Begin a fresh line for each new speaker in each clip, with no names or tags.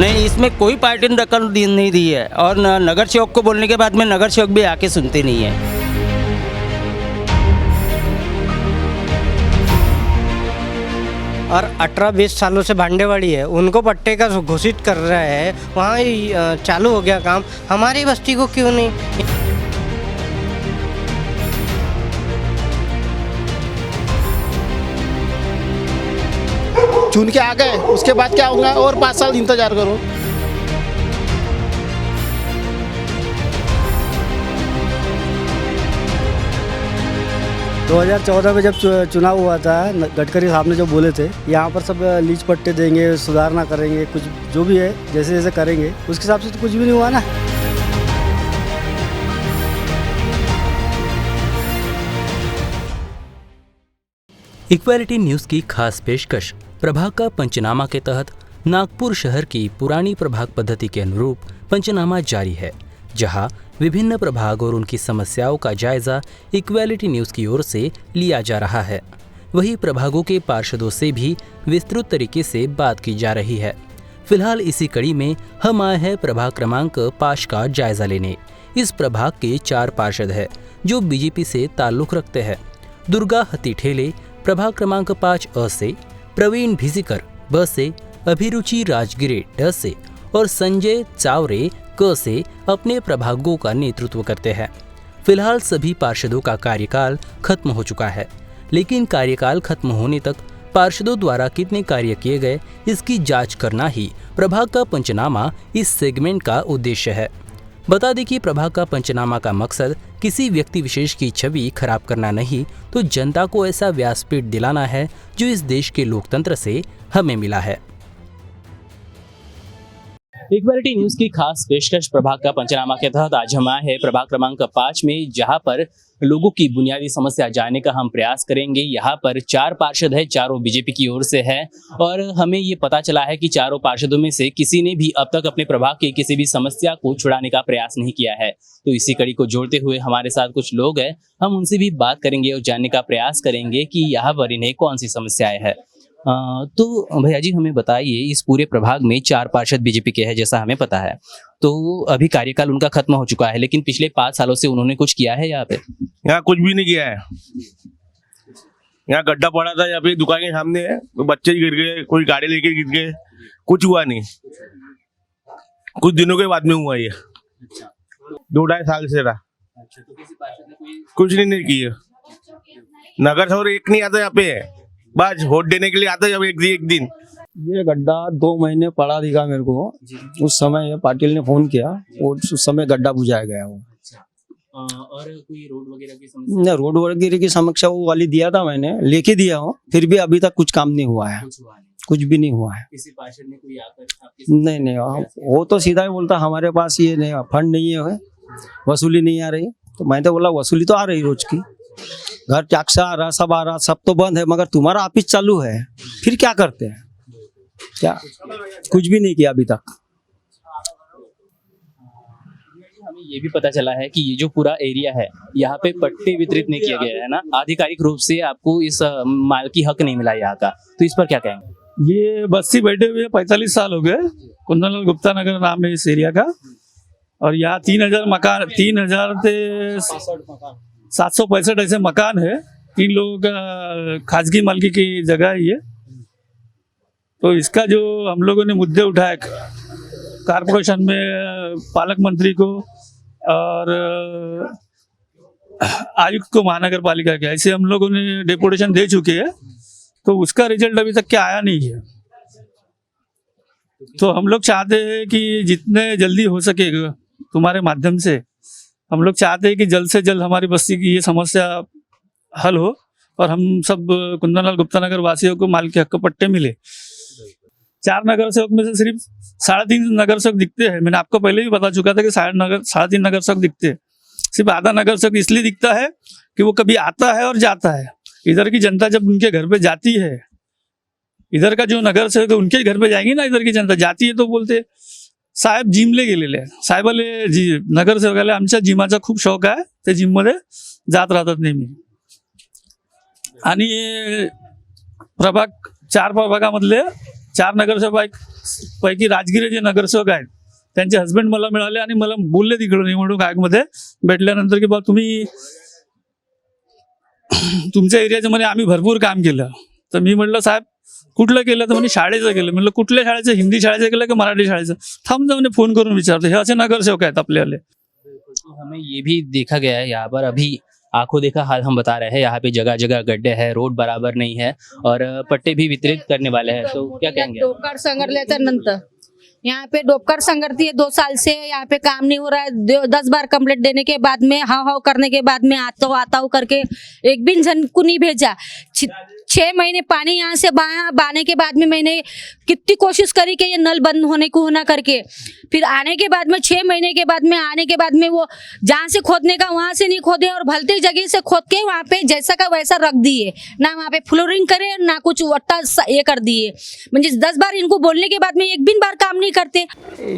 नहीं, इसमें कोई पार्टी ने दखल नहीं दी है और नगर सेवक को बोलने के बाद में नगर सेवक भी आके सुनते नहीं है।
और 18-20 सालों से भांडेवाड़ी है, उनको पट्टे का घोषित कर रहा है, वहाँ ही चालू हो गया काम, हमारी बस्ती को क्यों नहीं?
चुन के आ गए, उसके बाद क्या होगा? और 5 साल इंतजार करो।
दो 2014 में जब चुनाव हुआ था, गडकरी साहब ने जो बोले थे यहाँ पर सब लीज पट्टे देंगे, सुधारना करेंगे, कुछ जो भी है जैसे जैसे करेंगे, उसके हिसाब से तो कुछ भी नहीं हुआ ना।
इक्वालिटी न्यूज़ की खास पेशकश प्रभाग का पंचनामा के तहत नागपुर शहर की पुरानी प्रभाग पद्धति के अनुरूप पंचनामा जारी है, जहां विभिन्न प्रभाग और उनकी समस्याओं का जायजा इक्वालिटी न्यूज़ की ओर से लिया जा रहा है। वहीं प्रभागों के पार्षदों से भी विस्तृत तरीके से बात की जा रही है। फिलहाल इसी कड़ी में हम आए हैं प्रभाग क्रमांक 5 का जायजा लेने। इस प्रभाग के 4 पार्षद हैं जो बीजेपी से ताल्लुक रखते हैं। दुर्गा हत्तीठेले प्रभाग क्रमांक 5 अ से, प्रवीण भिजिकर ब से, अभिरुचि राजगिरे ड से और संजय चावरे क से अपने प्रभागों का नेतृत्व करते हैं। फिलहाल सभी पार्षदों का कार्यकाल खत्म हो चुका है, लेकिन कार्यकाल खत्म होने तक पार्षदों द्वारा कितने कार्य किए गए इसकी जांच करना ही प्रभाग का पंचनामा इस सेगमेंट का उद्देश्य है। बता दें कि प्रभाग का पंचनामा का मकसद किसी व्यक्ति विशेष की छवि खराब करना नहीं, तो जनता को ऐसा व्यासपीठ दिलाना है जो इस देश के लोकतंत्र से हमें मिला है।
इक्वालिटी न्यूज़ की खास पेशकश प्रभाग का पंचनामा के तहत आज हम आए हैं प्रभाग क्रमांक 5 में, जहां पर लोगों की बुनियादी समस्या जानने का हम प्रयास करेंगे। यहाँ पर 4 पार्षद है, चारों बीजेपी की ओर से है और हमें ये पता चला है कि चारों पार्षदों में से किसी ने भी अब तक अपने प्रभाग की किसी भी समस्या को छुड़ाने का प्रयास नहीं किया है। तो इसी कड़ी को जोड़ते हुए हमारे साथ कुछ लोग हैं, हम उनसे भी बात करेंगे और जानने का प्रयास करेंगे कि यहाँ पर इन्हें कौन सी समस्याएं है। तो भैया जी हमें बताइए, इस पूरे प्रभाग में 4 पार्षद बीजेपी के हैं जैसा हमें पता है, तो अभी कार्यकाल उनका खत्म हो चुका है, लेकिन पिछले 5 सालों से उन्होंने कुछ किया है यहाँ पे?
यहाँ कुछ भी नहीं किया है। यहाँ गड्ढा पड़ा था, यहाँ पे दुकान के सामने है, बच्चे गिर गए, कोई गाड़ी लेके गिर गए, कुछ हुआ नहीं। कुछ दिनों के बाद में हुआ ये। 2-2.5 साल से रहा, कुछ नहीं किया। नगर सेवक एक नहीं आता यहाँ पे, बस वोट देने के लिए आता है एक दिन।
ये गड्ढा 2 महीने पड़ा दिखा मेरे को। उस समय पाटिल ने फोन किया और उस समय गड्ढा बुझाया गया वो।
और कोई रोड वगैरह की समस्या?
रोड वगैरह की समस्या वो वाली दिया था, मैंने लेके दिया हूँ, फिर भी अभी तक कुछ काम नहीं हुआ है। कुछ भी नहीं हुआ है।
किसी पार्षद ने कोई आकर
नहीं, वो तो सीधा ही बोलता हमारे पास ये नहीं फंड नहीं है, वसूली नहीं आ रही। तो मैंने तो बोला वसूली तो आ रही रोज की, घर टैक्स आ रहा, सब आ रहा, सब तो बंद है, मगर तुम्हारा ऑफिस चालू है, फिर क्या करते हैं? क्या कुछ भी नहीं किया अभी तक।
हमें ये भी पता चला है कि ये जो पूरा एरिया है यहाँ पे पट्टे वितरित नहीं किया गया है ना, आधिकारिक रूप से आपको इस मालकी हक नहीं मिला यहाँ का, तो इस पर क्या कहेंगे?
ये बस्ती बैठे हुए 45 साल हो गए। कुंदनलाल गुप्ता नगर नाम है इस एरिया का, और यहाँ 3000 मकान, 3000 से 765 ऐसे मकान है। 3 लोगों का खासगी मालकी की जगह है ये। तो इसका जो हम लोगों ने मुद्दे उठाए कारपोरेशन में, पालक मंत्री को और आयुक्त को महानगर पालिका के, ऐसे हम लोगों ने डेपुटेशन दे चुके हैं, तो उसका रिजल्ट अभी तक क्या आया नहीं है। तो हम लोग चाहते हैं कि जितने जल्दी हो सकेगा तुम्हारे माध्यम से, हम लोग चाहते हैं कि जल्द से जल्द हमारी बस्ती की ये समस्या हल हो और हम सब कुंदनलाल गुप्ता नगर वासियों को माल के हक पट्टे मिले। 4 नगर सेवक में से सिर्फ 3.5 नगर सेवक दिखते हैं। मैंने आपको पहले भी बता चुका था कि 3.5 नगर सेवक दिखते हैं। सिर्फ आधा नगर सेवक इसलिए दिखता है कि वो कभी आता है और जाता है। इधर की जनता जब उनके घर पे जाती है, इधर का जो नगर सेवक उनके घर पे जाएंगी ना, इधर की जनता जाती है तो बोलते साहेब जिमले गेलेले, साहेबाले जी नगर सेवकाला आमच्या जिमाचा खूप शौक आहे, ते जिम मध्ये जात राहतात नेहमी। आणि प्रभाग 4 प्रभागामधले 4 नगरसेवक पैकी राजगिरे जे नगरसेवक आहेत त्यांचे हस्बंड मला मिळाले आणि मला बोलले तिकडे निवडणूक आयोगमध्ये भेटल्यानंतर की बा तुम्ही तुमच्या एरियाच्या मध्ये आम्ही भरपूर काम केलं. तर मी म्हटलं साहेब कुठलं केलं, तर म्हणे शाळेचं केलं. म्हटलं कुठल्या शाळेचं, हिंदी शाळेचं केलं की मराठी शाळेचं? थांब जा म्हणे, फोन करून विचारतो. हे असे नगरसेवक आहेत आपल्याला.
तो हमें ये भी देखा गया है यहाँ पर, अभी आंखों देखा हाल हम बता रहे हैं, यहाँ पे जगह जगह गड्ढे हैं, रोड बराबर नहीं है और पट्टे भी वितरित करने वाले हैं. तो क्या कहेंगे?
डोबकार संगरल्याच्या नंतर यहाँ पे डोबकार संगरती है 2 साल से, यहाँ पे काम नहीं हो रहा है. 10 बार कंप्लेंट देने के बाद में हाव करने के बाद में आता हूँ करके एक भी जन को नहीं भेजा. 6 महीने पानी यहाँ से बहाने के बाद में मैंने कितनी कोशिश करी कि ये नल बंद होने को होना करके. फिर आने के बाद में 6 महीने के बाद में आने के बाद में वो जहाँ से खोदने का वहाँ से नहीं खोदे और भलते जगह से खोद के वहाँ पे जैसा का वैसा रख दिए. ना वहाँ पे फ्लोरिंग करे ना कुछ वट्टा ये कर दिए. म्हणजे 10 बार इनको बोलने के बाद में एक भी बार काम नहीं करते.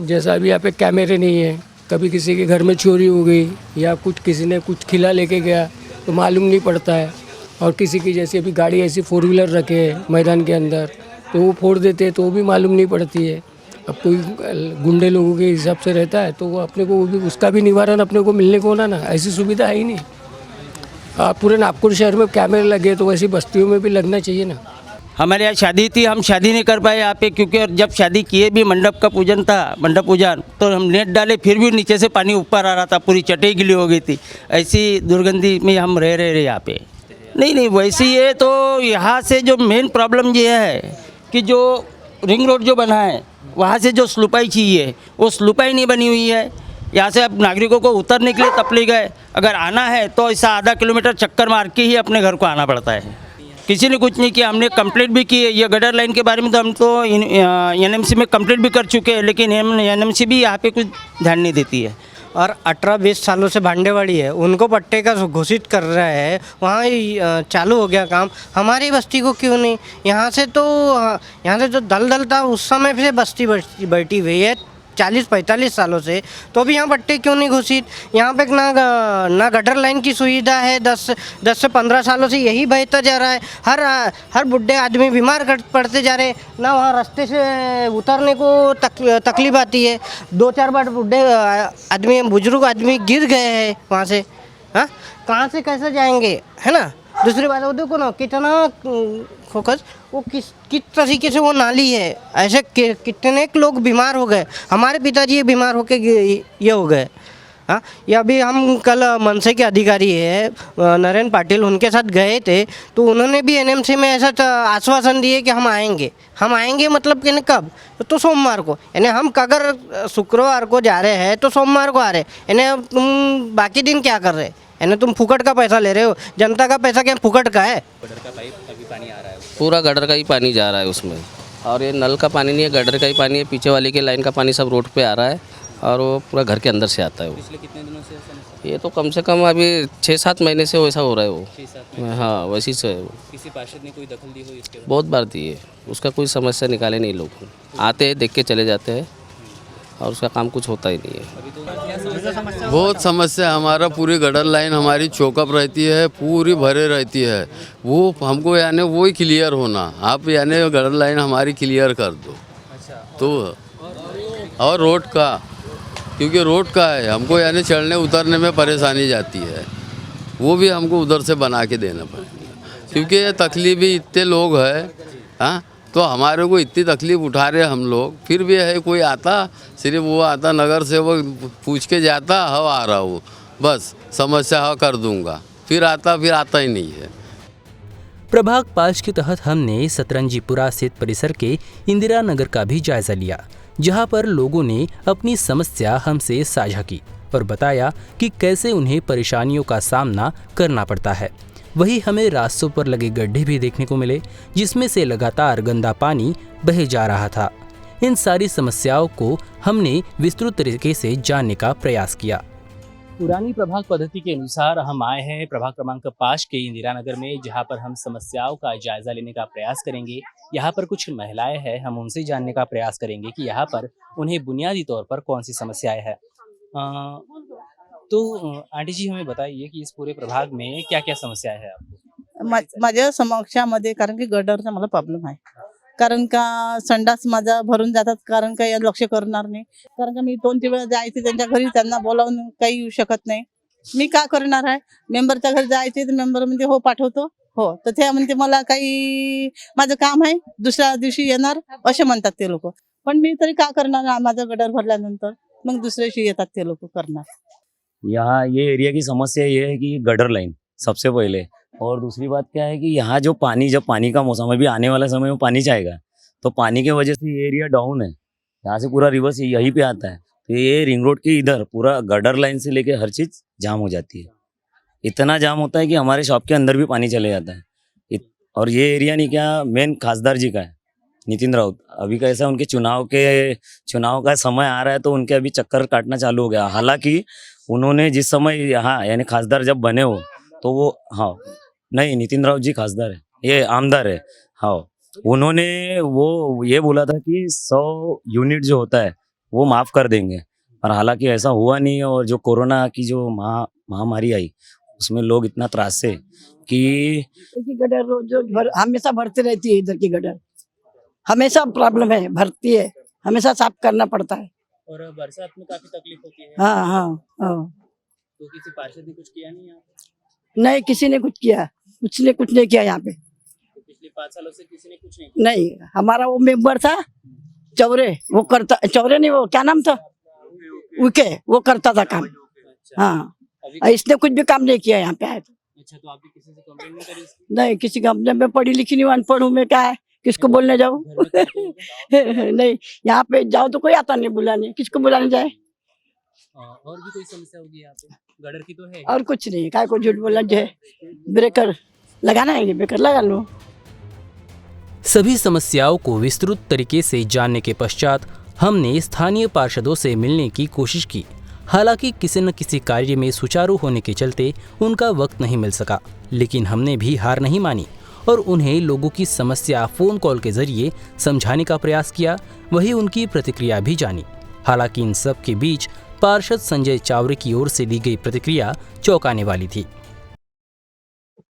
जैसा अभी यहाँ पे कैमरे नहीं है, कभी किसी के घर में चोरी हो गई या कुछ किसी ने कुछ खिला लेके गया तो मालूम नहीं पड़ता है. और किसी की जैसे अभी गाड़ी ऐसी 4 व्हीलर रखे है मैदान के अंदर तो वो फोड़ देते हैं तो वो भी मालूम नहीं पड़ती है. अब कोई गुंडे लोगों के हिसाब से रहता है तो वो अपने को वो भी उसका भी निवारण अपने को मिलने को ना ऐसी सुविधा है ही नहीं. पूरे नागपुर शहर में कैमरे लगे तो वैसी बस्तियों में भी लगना चाहिए ना.
हमारे यहाँ शादी थी, हम शादी नहीं कर पाए यहाँ पे, क्योंकि जब शादी किए भी मंडप का पूजन था, मंडप पूजन, तो हम नेट डाले फिर भी नीचे से पानी ऊपर आ रहा था, पूरी चटई गिली हो गई थी. ऐसी दुर्गंधी में हम रह रहे यहाँ पे. नहीं वैसे ही है. तो यहाँ से जो मेन प्रॉब्लम ये है कि जो रिंग रोड जो बना है वहाँ से जो स्लुपाई चाहिए वो स्लुपाई नहीं बनी हुई है. यहाँ से अब नागरिकों को उतरने के लिए तपली गए, अगर आना है तो ऐसा आधा किलोमीटर चक्कर मार के ही अपने घर को आना पड़ता है. किसी ने कुछ नहीं किया. हमने कंप्लेंट भी की है. ये गटर लाइन के बारे में तो हम तो एनएमसी में कंप्लेंट भी कर चुके हैं, लेकिन एनएमसी भी यहाँ पे कुछ ध्यान नहीं देती है.
और 18-20 सालों से भांडेवाड़ी है उनको पट्टे का घोषित कर रहा है. वहाँ चालू हो गया काम, हमारी बस्ती को क्यों नहीं? यहाँ से तो दलदल था उस समय से बस्ती बैठी हुई है 40-45 सालों से, तो भी यहाँ पट्टे क्यों नहीं घोषित? यहाँ पे ना गटर लाइन की सुविधा है. 10 से 15 सालों से यही बहता जा रहा है. हर बुढ़े आदमी बीमार पड़ते जा रहे हैं. ना वहाँ रास्ते से उतरने को तकलीफ आती है. 2-4 बार बुढ़े आदमी बुजुर्ग आदमी गिर गए हैं वहाँ से. हाँ, कहाँ से कैसे जाएंगे, है ना? दूसरी बात वो देखो ना कितना फोकस वो किस तरीके से वो नाली है. ऐसे कितने लोग बीमार हो गए. हमारे पिताजी बीमार होके ये हो गए. हाँ, ये अभी हम कल मनसे के अधिकारी है नरेंद्र पाटिल, उनके साथ गए थे तो उन्होंने भी एनएमसी में ऐसा आश्वासन दिए कि हम आएंगे मतलब कि कब? तो सोमवार को. यानी हम अगर शुक्रवार को जा रहे हैं तो सोमवार को आ रहे. यानी तुम बाकी दिन क्या कर रहे? यानी तुम फुकट का पैसा ले रहे हो. जनता का पैसा क्या फुकट का है?
पूरा गटर का ही पानी जा रहा है उसमें. और ये नल का पानी नहीं है, गटर का ही पानी है. पीछे वाले के लाइन का पानी सब रोड पे आ रहा है और वो पूरा घर के अंदर से आता है. वो
पिछले कितने दिनों से
ये तो कम से कम अभी 6-7 महीने से वैसा हो रहा है वो.
6-7
हाँ, वैसी से है वो.
किसी पार्षद ने कोई दखल दी हो इसके?
बहुत बार दी है, उसका कोई समस्या निकाले नहीं लोग. आते हैं, देख के चले जाते हैं और उसका काम कुछ होता ही नहीं है.
बहुत समस्या है. हमारा पूरी गटर लाइन हमारी चौकअप रहती है, पूरी भरे रहती है. वो हमको यानी वो ही क्लियर होना. आप यानी गटर लाइन हमारी क्लियर कर दो. तो और रोड का, क्योंकि रोड का है, हमको यानी चढ़ने उतरने में परेशानी जाती है. वो भी हमको उधर से बना के देना पड़ेगा, क्योंकि ये तकलीफ भी इतने लोग हैं. हाँ, तो हमारे को इतनी तकलीफ उठा रहे हम लोग. फिर भी है कोई आता, सिर्फ वो आता नगर से, वो पूछ के जाता हाँ आ रहा हूँ, बस समस्या हाँ कर दूंगा. फिर आता ही नहीं है.
प्रभाग 5 के तहत हमने सतरंजीपुरा स्थित परिसर के इंदिरा नगर का भी जायजा लिया, जहां पर लोगों ने अपनी समस्या हमसे साझा की और बताया कि कैसे उन्हें परेशानियों का सामना करना पड़ता है. वहीं हमें रास्तों पर लगे गड्ढे भी देखने को मिले, जिसमें से लगातार गंदा पानी बह जा रहा था. इन सारी समस्याओं को हमने विस्तृत तरीके से जानने का प्रयास किया.
पुरानी प्रभाग पद्धति के अनुसार हम आए हैं प्रभाग क्रमांक 5 के इंदिरा नगर में, जहां पर हम समस्याओं का जायजा लेने का प्रयास करेंगे. यहाँ पर कुछ महिलाएं हैं, हम उनसे जानने का प्रयास करेंगे कि यहाँ पर उन्हें बुनियादी तौर पर कौन सी समस्याएं हैं. तो आंटी जी हमें बताइए कि इस पूरे प्रभाग में क्या क्या समस्या है आपको?
माझ्या समक्षामध्ये कारण की गटरचा मला प्रॉब्लेम आहे. कारण का संडास माझा भरून जातात, कारण का लक्ष करणार नाही, कारण का मी 2-3 वेळा जायचे त्यांच्या घरी, त्यांना बोलावून काही येऊ शकत नाही. मी का करणार आहे? मेंबरच्या घरी जायचे तर मेंबर म्हणते हो पाठवतो, हो तर ते म्हणते मला काही माझं काम आहे, दुसऱ्या दिवशी येणार असे म्हणतात ते लोक. पण मी तरी का करणार? माझं गटर भरल्यानंतर मग दुसऱ्या दिवशी येतात ते लोक करणार.
यहाँ ये एरिया की समस्या ये है कि गटर लाइन सबसे पहले, और दूसरी बात क्या है कि यहाँ जो पानी, जब पानी का मौसम, अभी आने वाला समय में पानी जाएगा, तो पानी की वजह से ये एरिया डाउन है, यहाँ से पूरा रिवर्स यहीं पे आता है, तो ये रिंग रोड के इधर पूरा गटर लाइन से लेके हर चीज़ जाम हो जाती है. इतना जाम होता है कि हमारे शॉप के अंदर भी पानी चले जाता है. और ये एरिया नहीं क्या मेन खासदार जी का है, नितिन राउत. अभी कैसा उनके चुनाव का समय आ रहा है, तो उनके अभी चक्कर काटना चालू हो गया. हालांकि उन्होंने जिस समय यहाँ यानी खासदार जब बने हो, तो वो, हाँ नहीं, नितिन राउत जी खासदार है, ये आमदार है. हाँ, उन्होंने वो ये बोला था कि 100 यूनिट जो होता है वो माफ़ कर देंगे, और हालांकि ऐसा हुआ नहीं. और जो कोरोना की जो महामारी आई, उसमें लोग इतना त्रास से कि
गटर जो हमेशा भरती रहती है, इधर की गटर हमेशा प्रॉब्लम है, भरती है, हमेशा साफ करना पड़ता है.
और बरसात में काफी तकलीफ होती है.
हाँ हाँ हाँ.
तो किसी पार्षद ने कुछ किया नहीं यहाँ पे?
नहीं, किसी ने कुछ किया, कुछ नहीं किया यहाँ पे.
तो पिछले 5 सालों से किसी ने कुछ नहीं किया?
नहीं, हमारा वो मेंबर था चौरे, वो करता, चौरे नहीं, वो क्या नाम था, उके, वो करता था काम. हाँ, इसने कुछ भी काम नहीं किया यहाँ पे आए तो.
अच्छा, तो आपने किसी से कंप्लेंट नहीं करी इसकी?
नहीं, किसी कंपनी में पढ़ी लिखी नहीं, अनपढ़ हूँ मैं, क्या है, किसको बोलने जाऊँ? नहीं, यहाँ पे जाओ तो कोई आता नहीं बुलाने, किसको बुलाने जाए?
और भी कोई समस्या होगी यहाँ पे? गटर की तो है.
और कुछ नहीं, काय को झूठ बोलना जो है. ब्रेकर लगाना है, ब्रेकर लगा लो.
सभी समस्याओं को विस्तृत तरीके से जानने के पश्चात हमने स्थानीय पार्षदों से मिलने की कोशिश की. हालांकि किसी न किसी कार्य में सुचारू होने के चलते उनका वक्त नहीं मिल सका, लेकिन हमने भी हार नहीं मानी और उन्हें लोगों की समस्या फोन कॉल के जरिए समझाने का प्रयास किया. वही उनकी प्रतिक्रिया भी जानी. हालांकि इन सब के बीच पार्षद संजय चावरे की ओर से दी गई प्रतिक्रिया चौंकाने वाली थी.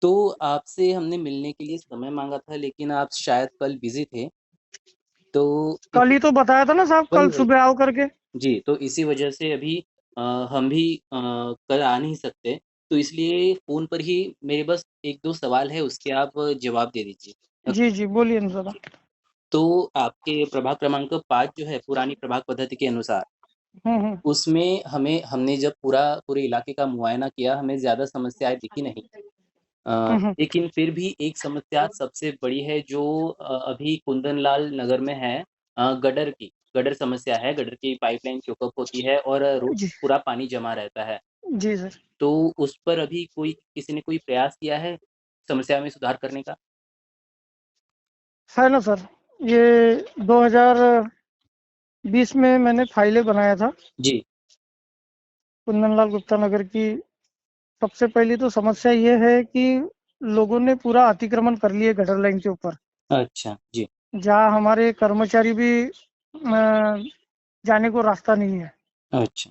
तो आपसे हमने मिलने के लिए समय मांगा था, लेकिन आप शायद कल बिजी थे. तो
कल ही तो बताया था ना साहब, कल सुबह आओ करके.
जी, तो इसी वजह से अभी हम भी कल आ नहीं सकते, तो इसलिए फ़ोन पर ही मेरे बस 1-2 सवाल है, उसके आप जवाब दे दीजिए.
जी जी, बोलिए ना दादा.
तो आपके प्रभाग क्रमांक 5 जो है पुरानी प्रभाग पद्धति के अनुसार, उसमें हमने जब पूरे इलाके का मुआयना किया, हमें ज़्यादा समस्याएँ दिखी नहीं. लेकिन फिर भी एक समस्या सबसे बड़ी है जो अभी कुंदनलाल नगर में है, गटर समस्या है. गटर की पाइपलाइन चोकअप होती है और रोज पूरा पानी जमा रहता है.
जी सर.
तो उस पर अभी किसी ने कोई प्रयास किया है समस्या में सुधार करने का?
है ना सर, ये 2020 में मैंने फाइलें बनाया था
जी.
कुंदनलाल गुप्ता नगर की. सबसे पहली तो समस्या ये है कि लोगों ने पूरा अतिक्रमण कर लिए गटर लाइन के ऊपर.
अच्छा जी.
जहाँ हमारे कर्मचारी भी जाने को रास्ता नहीं है.
अच्छा.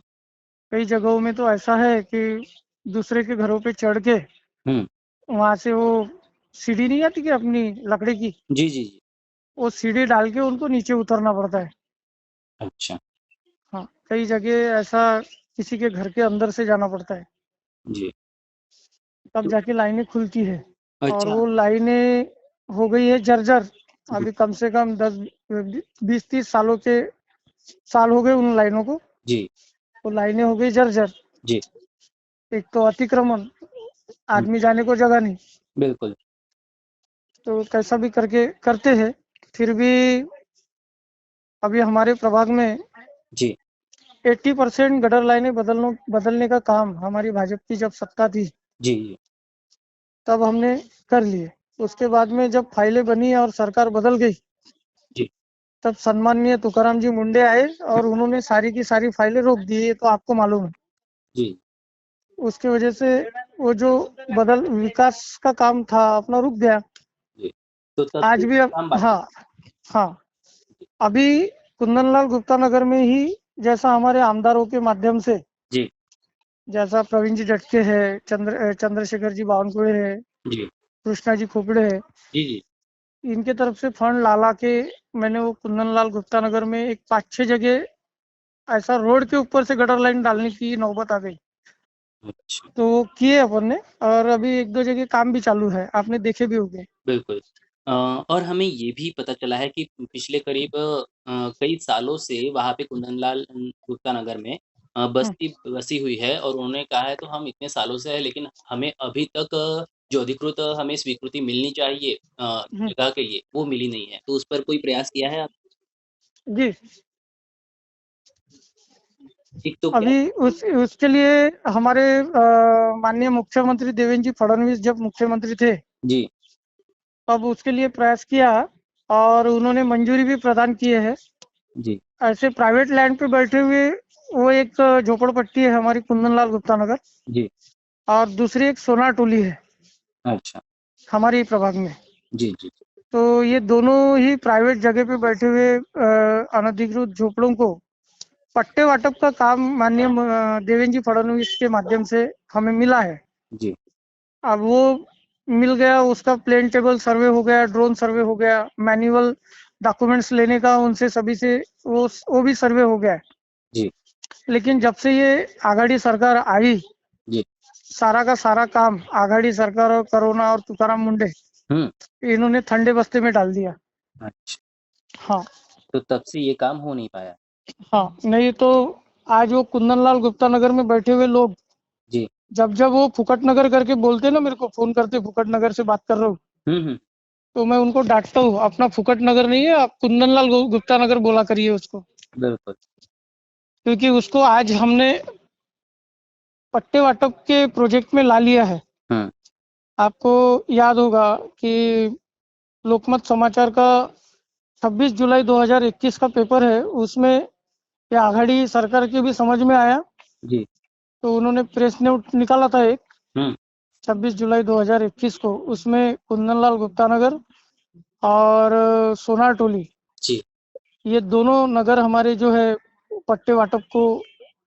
कई जगहों में तो ऐसा है कि दूसरे के घरों पे चढ़ के वहां से वो सीढ़ी नहीं आती कि अपनी लकड़ी की,
जी जी जी.
वो सीढ़ी डाल के उनको नीचे उतरना पड़ता है.
अच्छा.
हाँ, कई जगह ऐसा किसी के घर के अंदर से जाना पड़ता है,
जी.
तब जाके लाइनें खुलती है. और
अच्छा.
वो लाइनें हो गई है जर्जर. अभी कम से कम 10-20-30 साल हो गए उन लाइनों को.
जी.
वो लाइनें हो गई जर्जर.
जी.
एक तो अतिक्रमण, आदमी जाने को जगह नहीं.
बिल्कुल.
तो कैसा भी करके करते हैं, फिर भी अभी हमारे प्रभाग में
जी.
80% गटर लाइनें बदलने का काम हमारी भाजपा की जब सत्ता थी
जी जी.
तब हमने कर लिए. उसके बाद में जब फाइलें बनी और सरकार बदल गई
जी.
तब सम्माननीय तुकाराम जी मुंडे आए और उन्होंने सारी की सारी फाइलें रोक दी. ये तो आपको मालूम है.
जी.
उसकी वजह से वो जो विकास का काम था अपना रुक गया.
तो तब
आज भी हाँ, अभी कुंदनलाल गुप्ता नगर में ही जैसा हमारे आमदारों के माध्यम से
जी.
जैसा प्रवीण जी डटके है, चंद्रशेखर जी बावनकुळे है,
जी.
कृष्णा जी खोपड़े है,
जी जी.
इनके तरफ से फंड ला के मैंने वो कुंदनलाल गुप्ता नगर में एक 5-6 जगह ऐसा रोड के ऊपर से गटर लाइन डालने की नौबत आ गई। तो वो किए अपन ने, और अभी 1-2 जगह काम भी चालू है, आपने देखे भी होंगे।
बिल्कुल। और हमें ये भी पता चला है कि पिछले करीब कई सालों से वहाँ पे कुंदनलाल गुप्ता नगर में बस्ती बसी हुई है, और उन्होंने कहा है तो हम इतने सालों से है, लेकिन हमें अभी तक जो अधिकृत हमें स्वीकृति मिलनी चाहिए जगह के लिए, वो मिली नहीं है। तो उस पर कोई प्रयास किया है आप?
जी,
एक तो
अभी उसके लिए हमारे माननीय मुख्यमंत्री देवेंद्र जी फडणवीस जब मुख्यमंत्री थे,
जी
तब उसके लिए प्रयास किया और उन्होंने मंजूरी भी प्रदान किए है।
जी
ऐसे प्राइवेट लैंड पे बैठे हुए वो एक झोपड़पट्टी है हमारी कुंदनलाल गुप्ता नगर,
जी
और दूसरी एक सोना टोली है
अच्छा
हमारी प्रभाग में।
जी जी
तो ये दोनों ही प्राइवेट जगह पे बैठे हुए अनधिकृत झोपड़ों को पट्टे वाटप का काम माननीय देवेंद्र जी फडणवीस के माध्यम से हमें मिला है।
जी
अब वो मिल गया, उसका प्लेन टेबल सर्वे हो गया, ड्रोन सर्वे हो गया, मैनुअल डॉक्यूमेंट्स लेने का उनसे सभी से वो भी सर्वे हो गया है।
जी
लेकिन जब से ये आघाड़ी सरकार आई,
जी
सारा का सारा काम आघाड़ी सरकार और कोरोना और तुकाराम मुंडे इन्होंने ठंडे बस्ते में डाल दिया।
अच्छा,
हाँ
तो तब से ये काम हो नहीं पाया।
हाँ, नहीं तो आज वो कुंदनलाल गुप्ता नगर में बैठे हुए लोग
जी
जब वो फुकट नगर करके बोलते ना, मेरे को फोन करते फुकट नगर से बात कर रहा हूँ, तो मैं उनको डांटता हूँ, अपना फुकट नगर नहीं है, आप कुंदनलाल गुप्ता नगर बोला करिए उसको,
बिल्कुल।
क्योंकि उसको आज हमने पट्टे वाटप के प्रोजेक्ट में ला लिया है। आपको याद होगा कि लोकमत समाचार का 26 जुलाई 2021 का पेपर है, उसमें ये आघाड़ी सरकार के भी समझ में आया,
जी
तो उन्होंने प्रेस नोट निकाला था एक 26 जुलाई 2021 को, उसमें कुंदनलाल गुप्ता नगर और सोनार टोली
जी
ये दोनों नगर हमारे जो है पट्टे वाटप को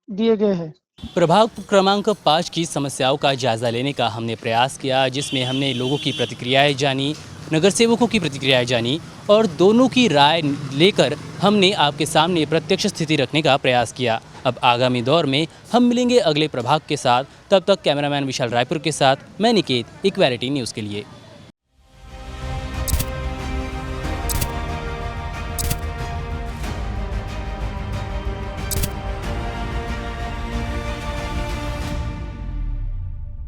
दिए गए हैं।
प्रभाग क्रमांक 5 की समस्याओं का जायजा लेने का हमने प्रयास किया, जिसमें हमने लोगों की प्रतिक्रियाएं जानी, नगर सेवकों की प्रतिक्रियाएं जानी, और दोनों की राय लेकर हमने आपके सामने प्रत्यक्ष स्थिति रखने का प्रयास किया। अब आगामी दौर में हम मिलेंगे अगले प्रभाग के साथ। तब तक कैमरामैन विशाल रायपुर के साथ मैं निकेत, इक्वालिटी न्यूज़ के लिए।